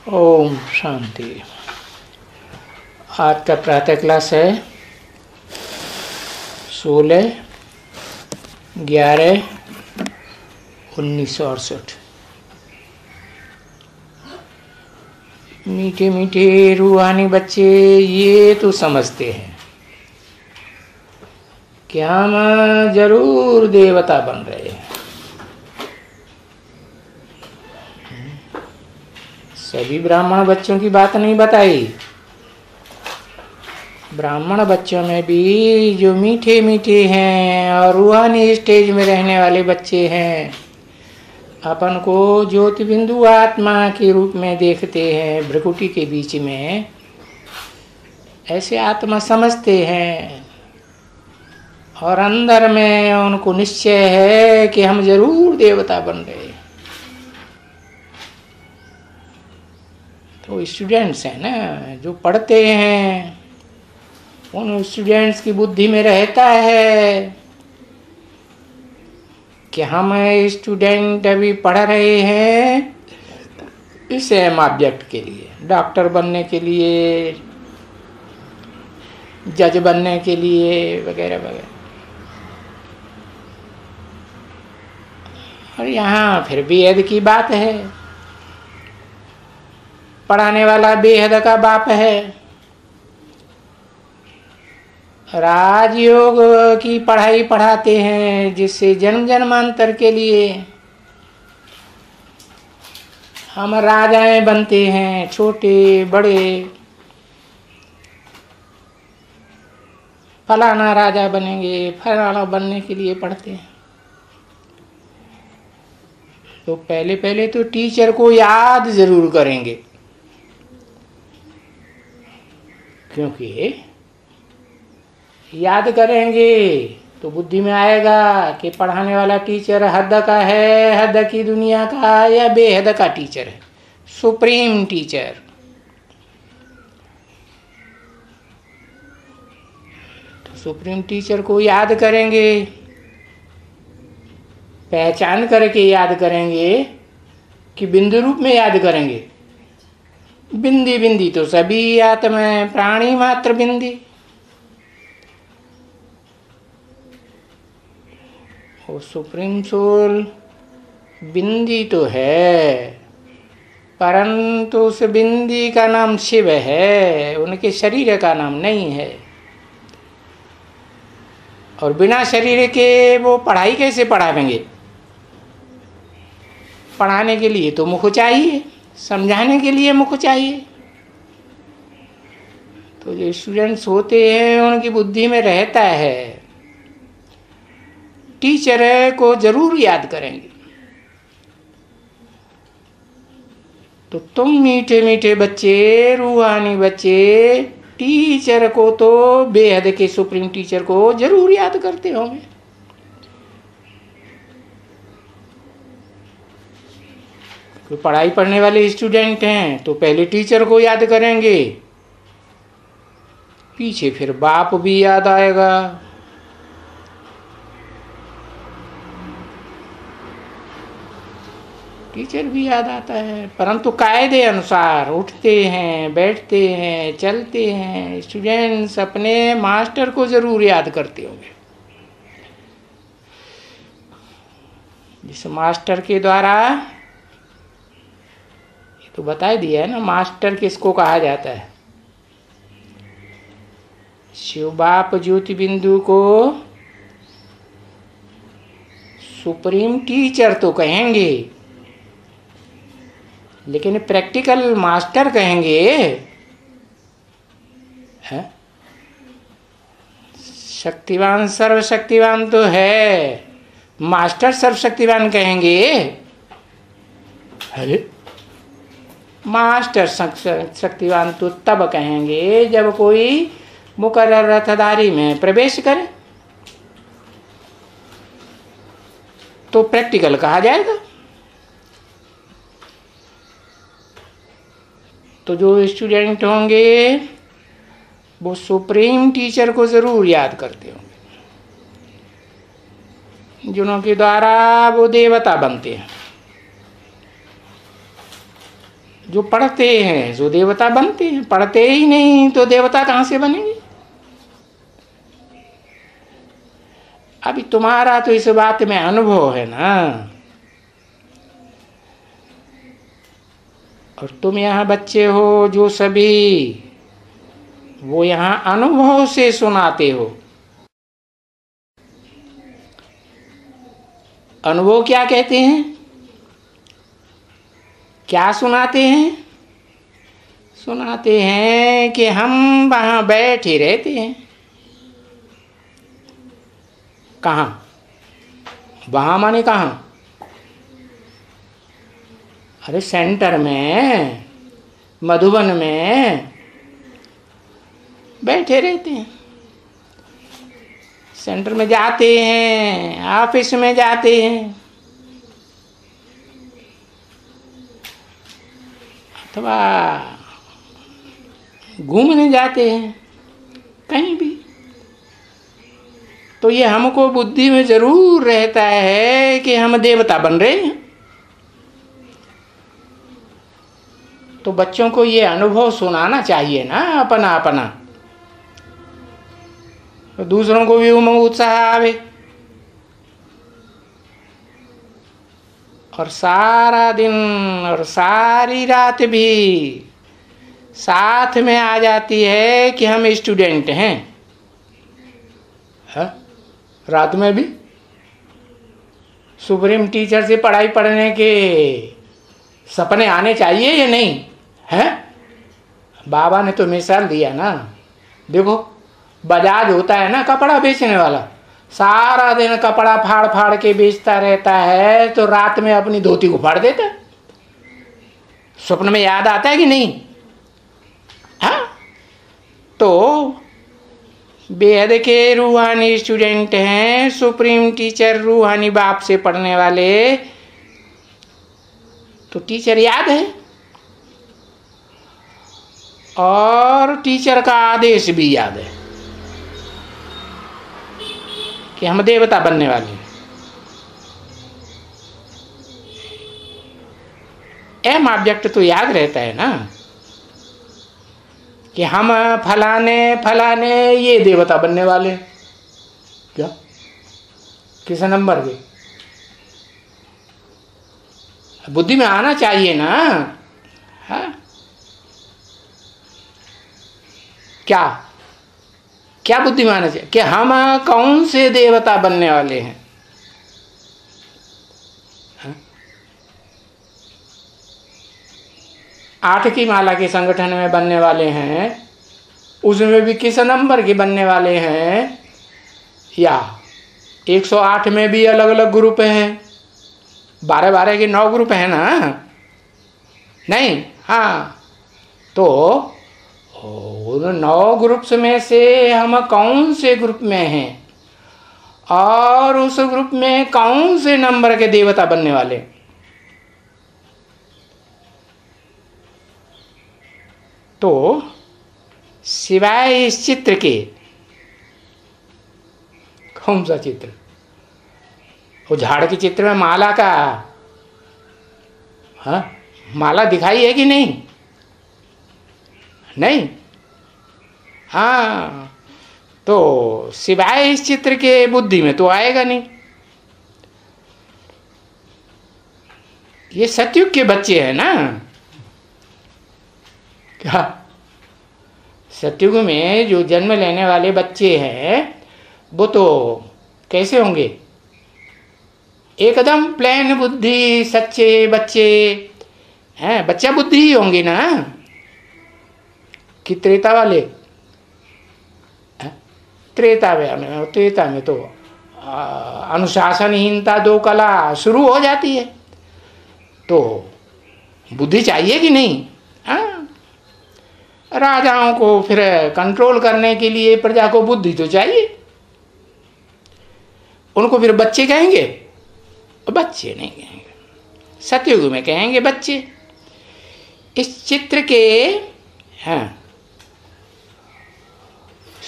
ओम शांति। आज का प्रातः क्लास है 16/11/1968। मीठे मीठे रूहानी बच्चे ये तो समझते हैं कि हम जरूर देवता बन रहे हैं। सभी ब्राह्मण बच्चों की बात नहीं बताई। ब्राह्मण बच्चों में भी जो मीठे मीठे हैं और रूहानी स्टेज में रहने वाले बच्चे हैं, अपन को ज्योति बिंदु आत्मा के रूप में देखते हैं, भ्रकुटी के बीच में ऐसे आत्मा समझते हैं और अंदर में उनको निश्चय है कि हम जरूर देवता बन रहे हैं। तो स्टूडेंट्स हैं ना जो पढ़ते हैं, उन स्टूडेंट्स की बुद्धि में रहता है कि हम स्टूडेंट अभी पढ़ रहे हैं इस एम ऑब्जेक्ट के लिए, डॉक्टर बनने के लिए, जज बनने के लिए वगैरह वगैरह। और यहाँ फिर बेहद की बात है। पढ़ाने वाला बेहद का बाप है। राजयोग की पढ़ाई पढ़ाते हैं जिससे जन्म जन्मांतर के लिए हम राजाएं बनते हैं, छोटे बड़े, फलाना राजा बनेंगे, फलाना बनने के लिए पढ़ते हैं। तो पहले पहले तो टीचर को याद जरूर करेंगे, क्योंकि याद करेंगे तो बुद्धि में आएगा कि पढ़ाने वाला टीचर हद का है, हद की दुनिया का, या बेहद का टीचर है, सुप्रीम टीचर। तो सुप्रीम टीचर को याद करेंगे, पहचान करके याद करेंगे कि बिंदु रूप में याद करेंगे। बिंदी बिंदी तो सभी आत्मा है, प्राणी मात्र बिंदी। वो सुप्रीम सोल बिंदी तो है, परंतु उस बिंदी का नाम शिव है, उनके शरीर का नाम नहीं है। और बिना शरीर के वो पढ़ाई कैसे पढ़ावेंगे? पढ़ाने के लिए तो मुख चाहिए, समझाने के लिए मुख चाहिए। तो जो स्टूडेंट्स होते हैं उनकी बुद्धि में रहता है टीचर को जरूर याद करेंगे। तो तुम मीठे मीठे बच्चे, रूहानी बच्चे, टीचर को तो बेहद के सुप्रीम टीचर को जरूर याद करते होंगे। पढ़ाई पढ़ने वाले स्टूडेंट हैं तो पहले टीचर को याद करेंगे, पीछे फिर बाप भी याद आएगा। टीचर भी याद आता है, परंतु कायदे अनुसार उठते हैं, बैठते हैं, चलते हैं। स्टूडेंट्स अपने मास्टर को जरूर याद करते होंगे, जिस मास्टर के द्वारा तो बता दिया है ना, मास्टर किसको कहा जाता है। शिव बाप ज्योति बिंदु को सुप्रीम टीचर तो कहेंगे, लेकिन प्रैक्टिकल मास्टर कहेंगे है? शक्तिवान सर्वशक्तिवान तो है, मास्टर सर्वशक्तिवान कहेंगे। अरे मास्टर शक्तिवान तो तब कहेंगे जब कोई मुकर्रर रथधारी में प्रवेश करे, तो प्रैक्टिकल कहा जाएगा। तो जो स्टूडेंट होंगे वो सुप्रीम टीचर को जरूर याद करते होंगे, जिनके द्वारा वो देवता बनते हैं। जो पढ़ते हैं जो देवता बनते हैं, पढ़ते ही नहीं तो देवता कहाँ से बनेंगे। अभी तुम्हारा तो इस बात में अनुभव है ना, और तुम यहाँ बच्चे हो जो सभी, वो यहाँ अनुभव से सुनाते हो। अनुभव क्या कहते हैं, क्या सुनाते हैं? सुनाते हैं कि हम वहाँ बैठे रहते हैं। कहाँ? वहाँ माने कहाँ? अरे सेंटर में, मधुबन में बैठे रहते हैं। सेंटर में जाते हैं, ऑफिस में जाते हैं, अथवा घूमने जाते हैं, कहीं भी। तो ये हमको बुद्धि में जरूर रहता है कि हम देवता बन रहे हैं। तो बच्चों को ये अनुभव सुनाना चाहिए ना अपना अपना, तो दूसरों को भी उमंग उत्साह आवे। और सारा दिन और सारी रात भी साथ में आ जाती है कि हम स्टूडेंट हैं। हा? रात में भी सुप्रीम टीचर से पढ़ाई पढ़ने के सपने आने चाहिए या नहीं है? बाबा ने तो मिसाल दिया ना, देखो बजाज होता है ना कपड़ा बेचने वाला, सारा दिन कपड़ा फाड़ फाड़ के बेचता रहता है, तो रात में अपनी धोती को फाड़ देता है। स्वप्न में याद आता है कि नहीं? हाँ, तो बेहद के रूहानी स्टूडेंट हैं, सुप्रीम टीचर रूहानी बाप से पढ़ने वाले, तो टीचर याद है और टीचर का आदेश भी याद है कि हम देवता बनने वाले हैं। एम ऑब्जेक्ट तो याद रहता है ना कि हम फलाने फलाने ये देवता बनने वाले। क्या किस नंबर के? बुद्धि में आना चाहिए ना। हाँ, क्या क्या बुद्धि में आना चाहिए कि हम कौन से देवता बनने वाले हैं। हाँ? 8 की माला के संगठन में बनने वाले हैं, उसमें भी किस नंबर के बनने वाले हैं, या 108 में भी अलग अलग ग्रुप हैं, 12-12 के 9 ग्रुप हैं ना, नहीं? हाँ, तो उन 9 ग्रुप्स में से हम कौन से ग्रुप में हैं और उस ग्रुप में कौन से नंबर के देवता बनने वाले। तो सिवाय इस चित्र के, कौन सा चित्र? वो झाड़ के चित्र में माला का, हाँ, माला दिखाई है कि नहीं? नहीं? हाँ, तो सिवाय इस चित्र के बुद्धि में तो आएगा नहीं। ये सतयुग के बच्चे हैं ना। क्या सतयुग में जो जन्म लेने वाले बच्चे हैं वो तो कैसे होंगे? एकदम प्लेन बुद्धि, सच्चे बच्चे हैं, बच्चा बुद्धि ही होंगे ना कि त्रेता वाले? त्रेता में तो अनुशासनहीनता 2 कला शुरू हो जाती है, तो बुद्धि चाहिए कि नहीं? हाँ, राजाओं को फिर कंट्रोल करने के लिए प्रजा को बुद्धि तो चाहिए। उनको फिर बच्चे कहेंगे? बच्चे नहीं कहेंगे, सतयुग में कहेंगे बच्चे। इस चित्र के हाँ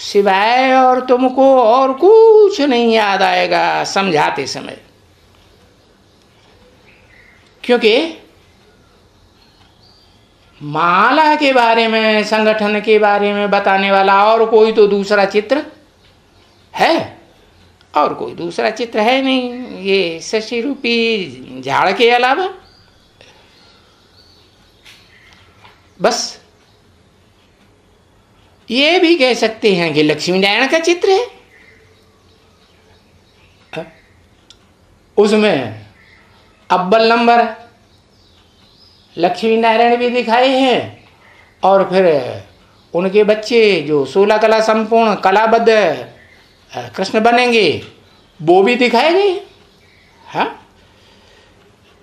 सिवाय और तुमको और कुछ नहीं याद आएगा समझाते समय, क्योंकि माला के बारे में, संगठन के बारे में बताने वाला और कोई तो दूसरा चित्र है? और कोई दूसरा चित्र है नहीं, ये शशि रूपी झाड़ के अलावा। बस ये भी कह सकते हैं कि लक्ष्मी नारायण का चित्र है। उसमें अव्वल नंबर लक्ष्मी नारायण भी दिखाए हैं, और फिर उनके बच्चे जो 16 कला संपूर्ण कलाबद्ध कृष्ण बनेंगे वो भी दिखाए गए। हाँ,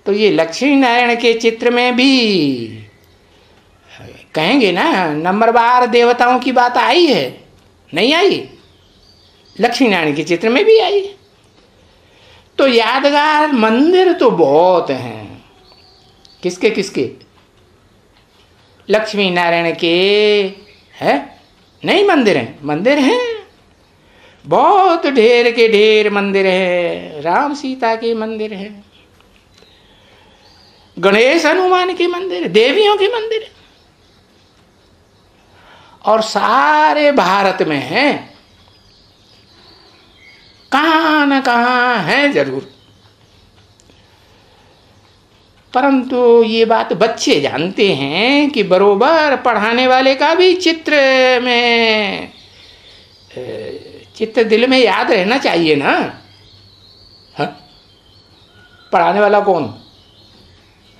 तो ये लक्ष्मी नारायण के चित्र में भी कहेंगे ना, नंबरवार देवताओं की बात आई है, नहीं आई? लक्ष्मी नारायण के चित्र में भी आई। तो यादगार मंदिर तो बहुत हैं। किसके किसके? लक्ष्मी नारायण के है नहीं, मंदिर हैं, मंदिर हैं बहुत, ढेर के ढेर मंदिर है। राम सीता के मंदिर है, गणेश हनुमान के मंदिर, देवियों के मंदिर, और सारे भारत में हैं, कहां न कहां हैं जरूर। परंतु ये बात बच्चे जानते हैं कि बरोबर पढ़ाने वाले का भी चित्र दिल में याद रहना चाहिए ना। हाँ? पढ़ाने वाला कौन?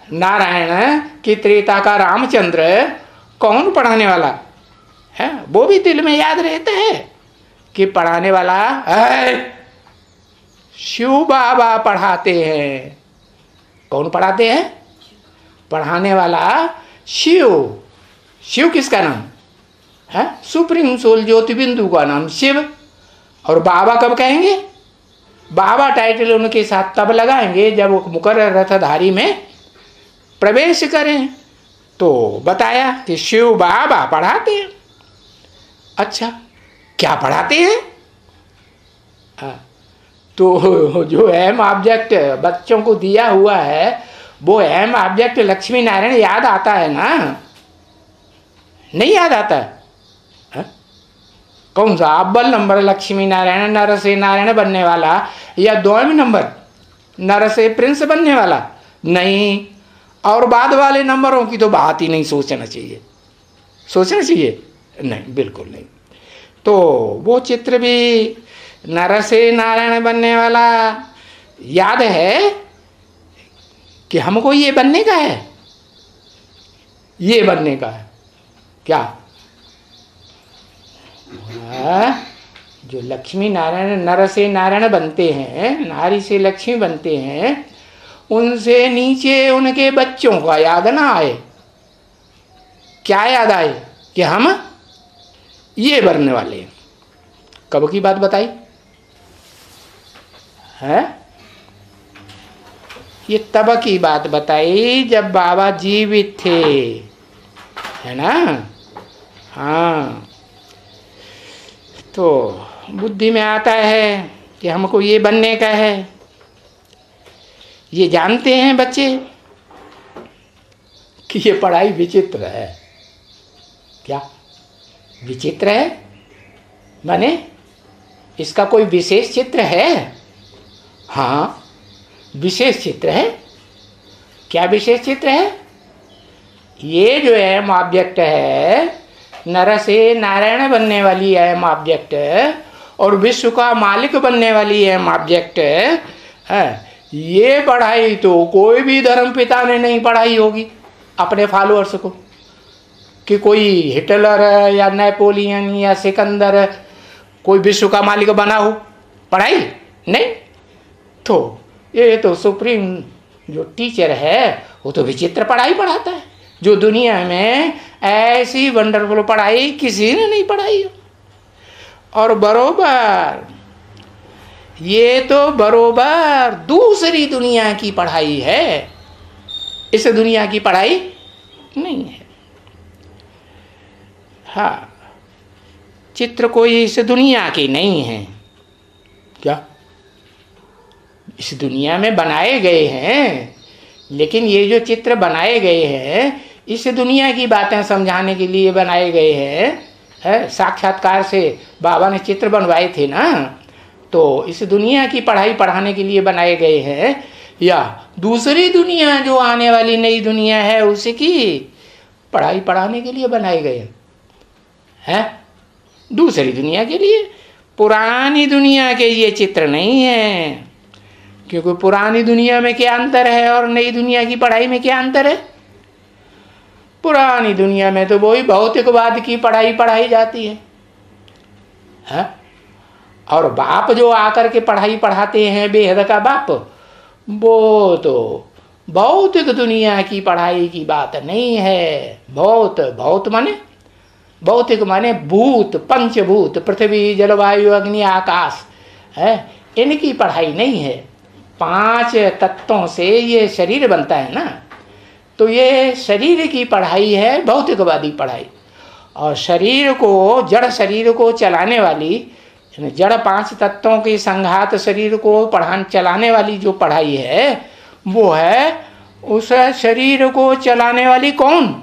नारायण की त्रेता का रामचंद्र, कौन पढ़ाने वाला है? वो भी दिल में याद रहता है कि पढ़ाने वाला है शिव बाबा पढ़ाते हैं। कौन पढ़ाते हैं? पढ़ाने वाला शिव। शिव किसका नाम है? सुप्रीम सोल ज्योति बिंदु का नाम शिव। और बाबा कब कहेंगे? बाबा टाइटल उनके साथ तब लगाएंगे जब वो मुकर्रर रथधारी में प्रवेश करें। तो बताया कि शिव बाबा पढ़ाते हैं। अच्छा, क्या पढ़ाते हैं? तो जो एम ऑब्जेक्ट बच्चों को दिया हुआ है, वो एम ऑब्जेक्ट लक्ष्मी नारायण याद आता है ना? नहीं याद आता है? कौन सा? अव्वल नंबर लक्ष्मी नारायण नर से नारायण बनने वाला, या 2वें नंबर नर से प्रिंस बनने वाला? नहीं। और बाद वाले नंबरों की तो बात ही नहीं सोचना चाहिए। सोचना चाहिए? नहीं, बिल्कुल नहीं। तो वो चित्र भी नर से नारायण बनने वाला याद है कि हमको ये बनने का है, ये बनने का है। क्या? जो लक्ष्मी नारायण नर से नारायण बनते हैं, नारी से लक्ष्मी बनते हैं, उनसे नीचे उनके बच्चों का याद ना आए। क्या याद आए? कि हम ये बनने वाले हैं। कब की बात बताई है? ये तब की बात बताई जब बाबा जीवित थे, है ना? हाँ, तो बुद्धि में आता है कि हमको ये बनने का है। ये जानते हैं बच्चे कि ये पढ़ाई विचित्र है। क्या विचित्र है? माने इसका कोई विशेष चित्र है? हाँ, विशेष चित्र है। क्या विशेष चित्र है? ये जो एम ऑब्जेक्ट है, नर से नारायण बनने वाली एम ऑब्जेक्ट और विश्व का मालिक बनने वाली एम ऑब्जेक्ट है, ये पढ़ाई तो कोई भी धर्म पिता ने नहीं पढ़ाई होगी अपने फॉलोअर्स को, कि कोई हिटलर या नेपोलियन या सिकंदर कोई विश्व का मालिक बना हो। पढ़ाई नहीं। तो ये तो सुप्रीम जो टीचर है वो तो विचित्र पढ़ाई पढ़ाता है, जो दुनिया में ऐसी वंडरफुल पढ़ाई किसी ने नहीं पढ़ाई हो। और बरोबर ये तो बरोबर दूसरी दुनिया की पढ़ाई है, इस दुनिया की पढ़ाई नहीं है। हाँ, चित्र कोई इस दुनिया की नहीं है। क्या? इस दुनिया में बनाए गए हैं, लेकिन ये जो चित्र बनाए गए हैं इस दुनिया की बातें समझाने के लिए बनाए गए हैं। साक्षात्कार से बाबा ने चित्र बनवाए थे ना, तो इस दुनिया की पढ़ाई पढ़ाने के लिए बनाए गए हैं, या दूसरी दुनिया जो आने वाली नई दुनिया है उसकी पढ़ाई पढ़ाने के लिए बनाए गए हैं? दूसरी दुनिया के लिए। पुरानी दुनिया के ये चित्र नहीं है, क्योंकि पुरानी दुनिया में क्या अंतर है और नई दुनिया की पढ़ाई में क्या अंतर है? पुरानी दुनिया में तो वही भौतिकवाद की पढ़ाई पढ़ाई जाती है? और बाप जो आकर के पढ़ाई पढ़ाते हैं, बेहद का बाप, वो तो भौतिक दुनिया की पढ़ाई की बात नहीं है। भौत माने भौतिक माने भूत, पंचभूत, पृथ्वी, जलवायु, अग्नि, आकाश है, इनकी पढ़ाई नहीं है। 5 तत्वों से ये शरीर बनता है ना, तो ये शरीर की पढ़ाई है, भौतिकवादी पढ़ाई। और शरीर को, जड़ शरीर को चलाने वाली, जड़ 5 तत्वों के संघात शरीर को चलाने वाली जो पढ़ाई है, वो है उस शरीर को चलाने वाली कौन?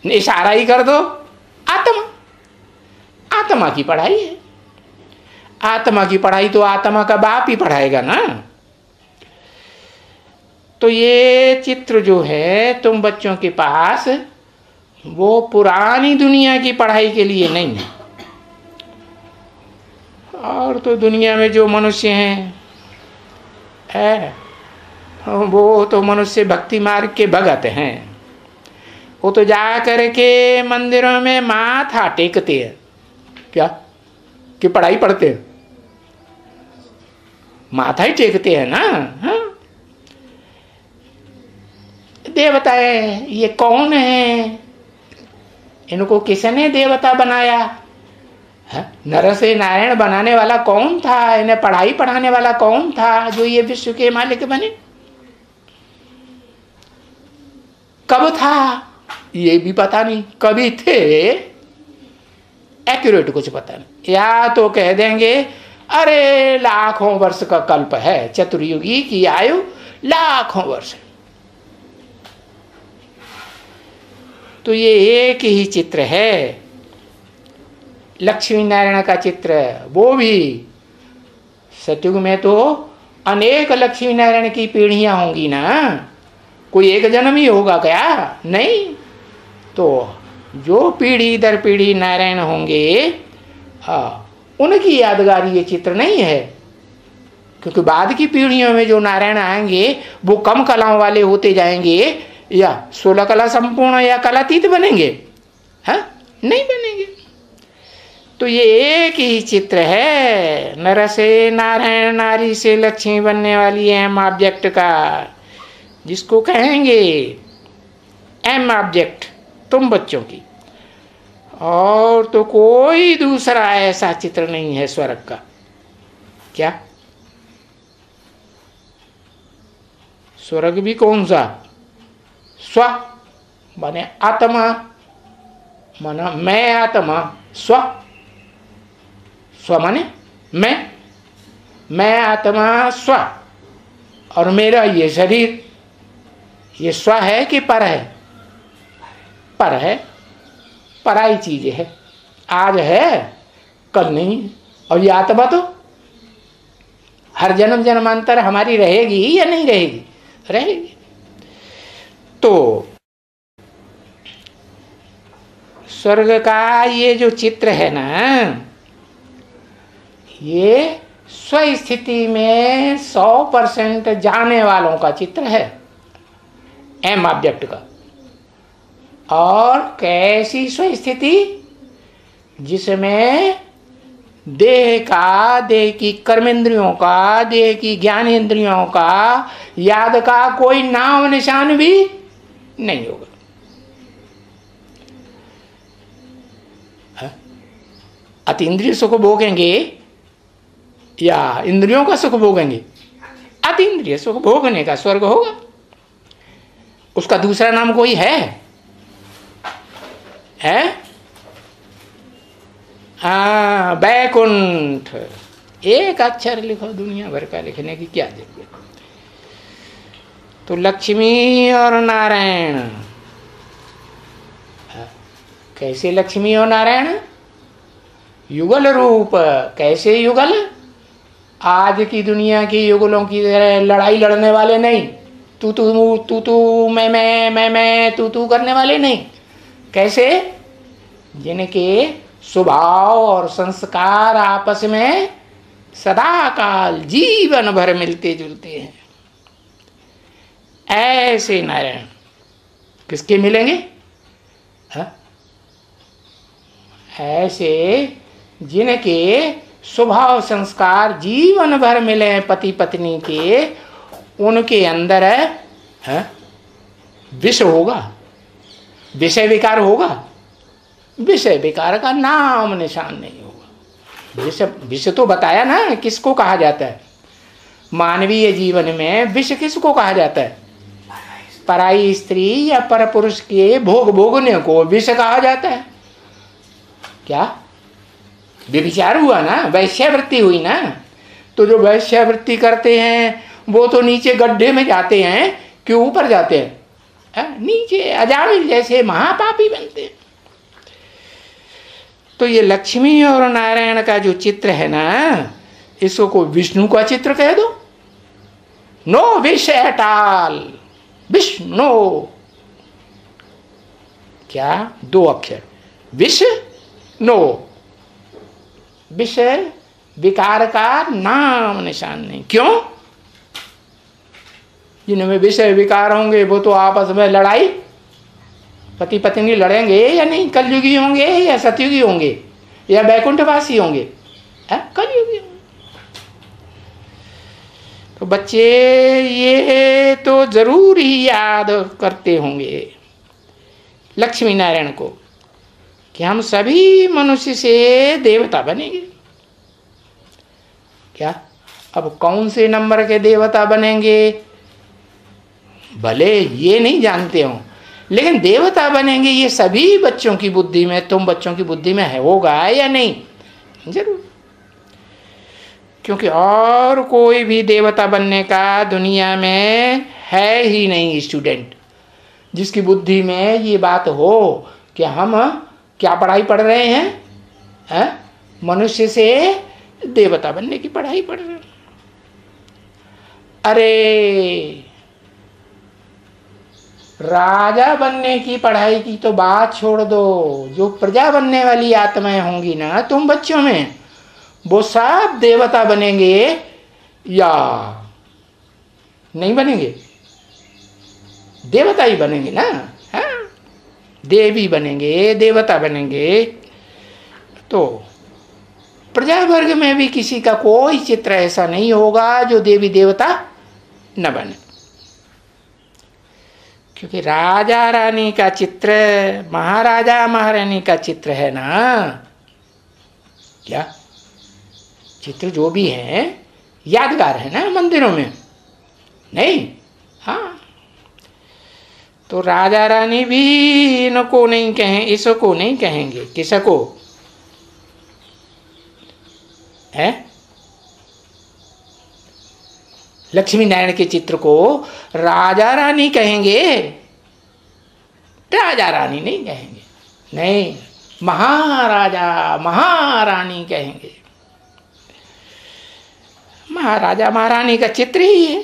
इशारा ही कर दो, आत्मा। आत्मा की पढ़ाई है। आत्मा की पढ़ाई तो आत्मा का बाप ही पढ़ाएगा ना। तो ये चित्र जो है तुम बच्चों के पास, वो पुरानी दुनिया की पढ़ाई के लिए नहीं है। और तो दुनिया में जो मनुष्य हैं वो तो मनुष्य भक्ति मार्ग के भगत हैं। वो तो जा करके मंदिरों में माथा टेकते हैं, क्या कि पढ़ाई पढ़ते हैं? माथा ही टेकते हैं ना। हाँ? देवता है, ये कौन है? इनको किसने देवता बनाया? नर से नारायण बनाने वाला कौन था? इन्हें पढ़ाई पढ़ाने वाला कौन था जो ये विश्व के मालिक बने? कब था ये भी पता नहीं, कभी थे एक्यूरेट कुछ पता नहीं। या तो कह देंगे अरे लाखों वर्ष का कल्प है, चतुर्युगी की आयु लाखों वर्ष। तो ये एक ही चित्र है, लक्ष्मी नारायण का चित्र। वो भी सतयुग में तो अनेक लक्ष्मी नारायण की पीढ़ियां होंगी ना, कोई एक जन्म ही होगा क्या? नहीं, तो जो पीढ़ी दर पीढ़ी नारायण होंगे, उनकी यादगारी ये चित्र नहीं है। क्योंकि बाद की पीढ़ियों में जो नारायण आएंगे वो कम कलाओं वाले होते जाएंगे, या 16 कला संपूर्ण या कलातीत बनेंगे? नहीं बनेंगे। तो ये एक ही चित्र है, नर से नारायण, नारी से लक्ष्मी बनने वाली एम ऑब्जेक्ट का, जिसको कहेंगे एम ऑब्जेक्ट तुम बच्चों की। और तो कोई दूसरा ऐसा चित्र नहीं है स्वर्ग का। क्या स्वर्ग भी कौन सा? स्व माने आत्मा, माना मैं आत्मा, स्व, स्व माने मैं आत्मा, स्व, और मेरा ये शरीर, ये स्व है कि पर है? पर है, पराई चीज है, आज है कल नहीं। और ये आत्मा तो हर जन्म जन्मांतर हमारी रहेगी या नहीं रहेगी? रहेगी। तो स्वर्ग का ये जो चित्र है ना, ये स्वस्थिति में 100% जाने वालों का चित्र है, एम ऑब्जेक्ट का। और कैसी स्वस्थिति? जिसमें देह का, देह की कर्मेंद्रियों का, देह की ज्ञानेंद्रियों का, याद का कोई नाम निशान भी नहीं होगा। अतीन्द्रिय सुख भोगेंगे या इंद्रियों का सुख भोगेंगे? अतीन्द्रिय सुख भोगने का स्वर्ग होगा। उसका दूसरा नाम कोई है? बैकुंठ। एक अक्षर लिखो, दुनिया भर का लिखने की क्या जरूरत। तो लक्ष्मी और नारायण, कैसे लक्ष्मी और नारायण? युगल रूप। कैसे युगल? आज की दुनिया की युगलों की लड़ाई लड़ने वाले नहीं, तू मैं तू करने वाले नहीं। कैसे? जिनके स्वभाव और संस्कार आपस में सदा काल जीवन भर मिलते जुलते हैं, ऐसे नारायण किसके मिलेंगे? हा? ऐसे जिनके स्वभाव संस्कार जीवन भर मिले पति पत्नी के, उनके अंदर विष होगा, विषय विकार होगा। विषय विकार का नाम निशान नहीं होगा। विष तो बताया ना किसको कहा जाता है। मानवीय जीवन में विष किसको कहा जाता है? पराई स्त्री या पर पुरुष के भोग भोगने को विष कहा जाता है। क्या व्यभिचार हुआ ना, वैश्यावृत्ति हुई ना। तो जो वैश्यावृत्ति करते हैं वो तो नीचे गड्ढे में जाते हैं कि ऊपर जाते हैं? नीचे अजामिल जैसे महापापी बनते हैं। तो ये लक्ष्मी और नारायण का जो चित्र है ना, इसको विष्णु का चित्र कह दो। नो विष एट ऑल, विष्णु। क्या? दो अक्षर, विष नो। विषय विकार का नाम निशान नहीं। क्यों? जिनमें विषय विकार होंगे वो तो आपस में लड़ाई, पति पत्नी लड़ेंगे या नहीं? कलयुगी होंगे या सतयुगी होंगे या बैकुंठवासी होंगे? कलयुगी होंगे। तो बच्चे ये तो जरूर ही याद करते होंगे लक्ष्मी नारायण को कि हम सभी मनुष्य से देवता बनेंगे। क्या? अब कौन से नंबर के देवता बनेंगे भले ये नहीं जानते हो, लेकिन देवता बनेंगे ये सभी बच्चों की बुद्धि में, तुम बच्चों की बुद्धि में है, होगा या नहीं? जरूर। क्योंकि और कोई भी देवता बनने का दुनिया में है ही नहीं स्टूडेंट, जिसकी बुद्धि में ये बात हो कि हम क्या पढ़ाई पढ़ रहे हैं? मनुष्य से देवता बनने की पढ़ाई पढ़ रहे हैं। अरे राजा बनने की पढ़ाई की तो बात छोड़ दो, जो प्रजा बनने वाली आत्माएं होंगी ना तुम बच्चों में, वो सब देवता बनेंगे या नहीं बनेंगे? देवता ही बनेंगे ना। हाँ, देवी बनेंगे, देवता बनेंगे। तो प्रजा वर्ग में भी किसी का कोई चित्र ऐसा नहीं होगा जो देवी देवता न बने। क्योंकि राजा रानी का चित्र, महाराजा महारानी का चित्र है ना। क्या? चित्र जो भी है यादगार है ना मंदिरों में, नहीं? हाँ, तो राजा रानी भी इनको नहीं कहें, इसको नहीं कहेंगे। किसको? है लक्ष्मी नारायण के चित्र को राजा रानी कहेंगे, राजा रानी नहीं कहेंगे। नहीं, महाराजा महारानी कहेंगे। महाराजा महारानी का चित्र ही है।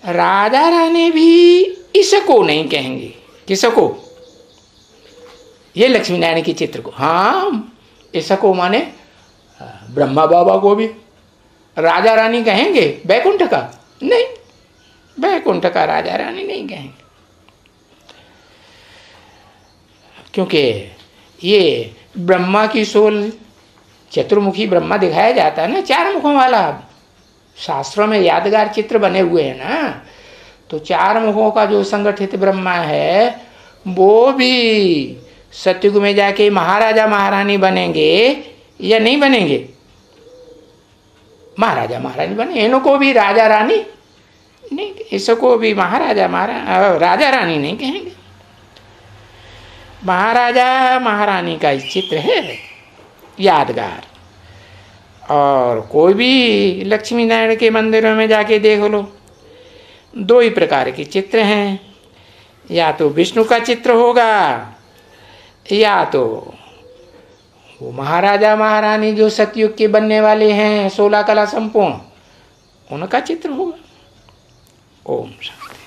राजा रानी भी इसको नहीं कहेंगे। किसको? ये लक्ष्मी नारायण के चित्र को। हाँ, इसको माने ब्रह्मा बाबा को भी राजा रानी कहेंगे। बैकुंठ का नहीं, बैकुंठ का राजा रानी नहीं कहेंगे। क्योंकि ये ब्रह्मा की सोल चतुर्मुखी ब्रह्मा दिखाया जाता है ना, चार मुखों वाला। शास्त्रों में यादगार चित्र बने हुए हैं ना। तो चार मुखों का जो संगठित ब्रह्मा है वो भी सतयुग में जाके महाराजा महारानी बनेंगे या नहीं बनेंगे? महाराजा महारानी बने। इनको भी राजा रानी नहीं, इसको भी महाराजा राजा रानी नहीं कहेंगे। महाराजा महारानी का चित्र है यादगार। और कोई भी लक्ष्मी नारायण के मंदिरों में जाके देख लो, दो ही प्रकार के चित्र हैं, या तो विष्णु का चित्र होगा या तो वो महाराजा महारानी जो सतयुग के बनने वाले हैं 16 कला संपूर्ण, उनका चित्र होगा। ओम शांति।